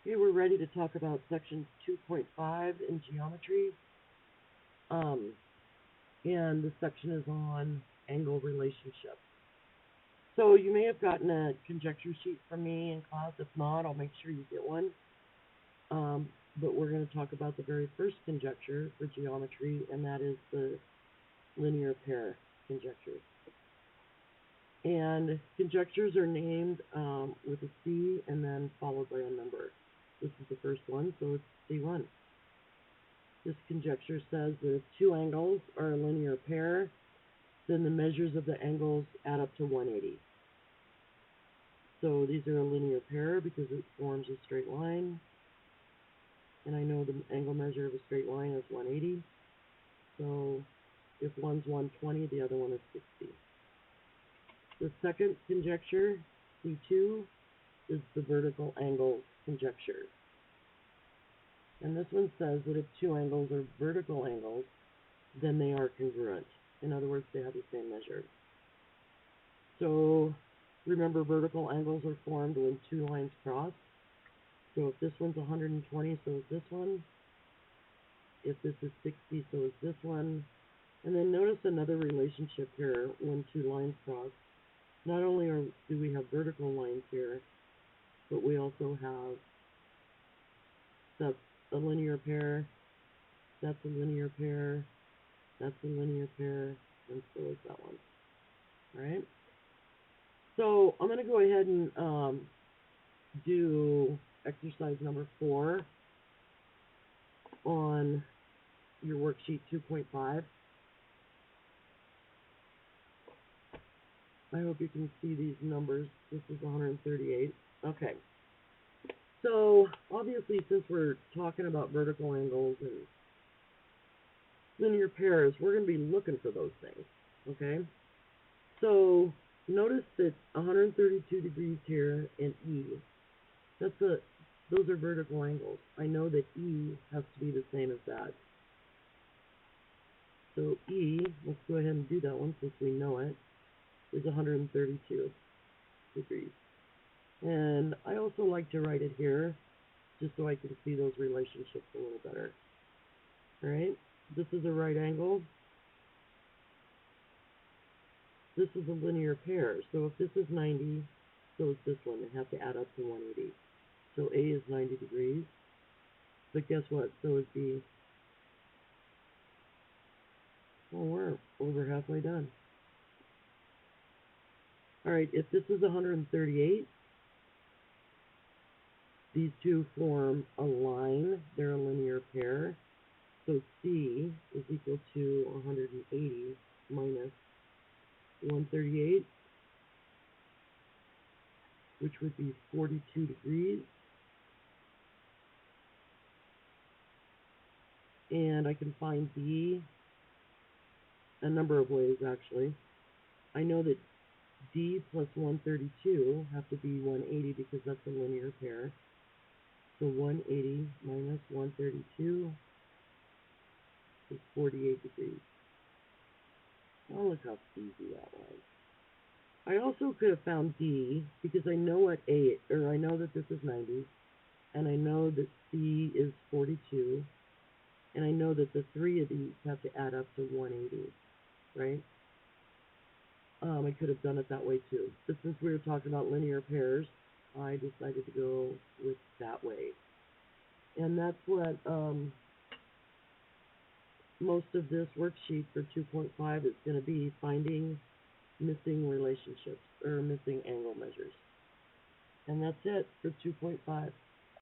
Okay, we're ready to talk about section 2.5 in geometry. And the section is on angle relationships. So you may have gotten a conjecture sheet from me in class. If not, I'll make sure you get one. But we're going to talk about the very first conjecture for geometry, and that is the linear pair conjecture. And conjectures are named with a C and then followed by a number. This is the first one, so it's C1. This conjecture says that if two angles are a linear pair, then the measures of the angles add up to 180. So these are a linear pair because it forms a straight line. And I know the angle measure of a straight line is 180. So if one's 120, the other one is 60. The second conjecture, C2, is the vertical angle conjecture. And this one says that if two angles are vertical angles, then they are congruent. In other words, they have the same measure. So remember, vertical angles are formed when two lines cross. So if this one's 120, so is this one. If this is 60, so is this one. And then notice another relationship here when two lines cross. Not only do we have vertical lines here, but we also have that's a linear pair, that's a linear pair, that's a linear pair, and so is that one. All right? So I'm going to go ahead and do exercise number 4 on your worksheet 2.5. I hope you can see these numbers. This is 138. Okay. So obviously, since we're talking about vertical angles and linear pairs, we're going to be looking for those things. Okay. So notice that 132 degrees here in E. Those are vertical angles. I know that E has to be the same as that. So E, let's go ahead and do that one since we know it, is 132 degrees. And I also like to write it here just so I can see those relationships a little better. All right, this is a right angle. This is a linear pair. So if this is 90, so is this one. They have to add up to 180. So A is 90 degrees. But guess what? So is B. Well, we're over halfway done. All right, if this is 138, these two form a line. They're a linear pair. So C is equal to 180 minus 138, which would be 42 degrees. And I can find D a number of ways, actually. I know that D plus 132 have to be 180 because that's a linear pair. So 180 minus 132 is 48 degrees. Oh, look how easy that was. I also could have found D because I know what I know that this is 90, and I know that C is 42, and I know that the three of these have to add up to 180, right? I could have done it that way too, but since we were talking about linear pairs, I decided to go with that way. And that's what most of this worksheet for 2.5 is going to be, finding missing relationships or missing angle measures. And that's it for 2.5.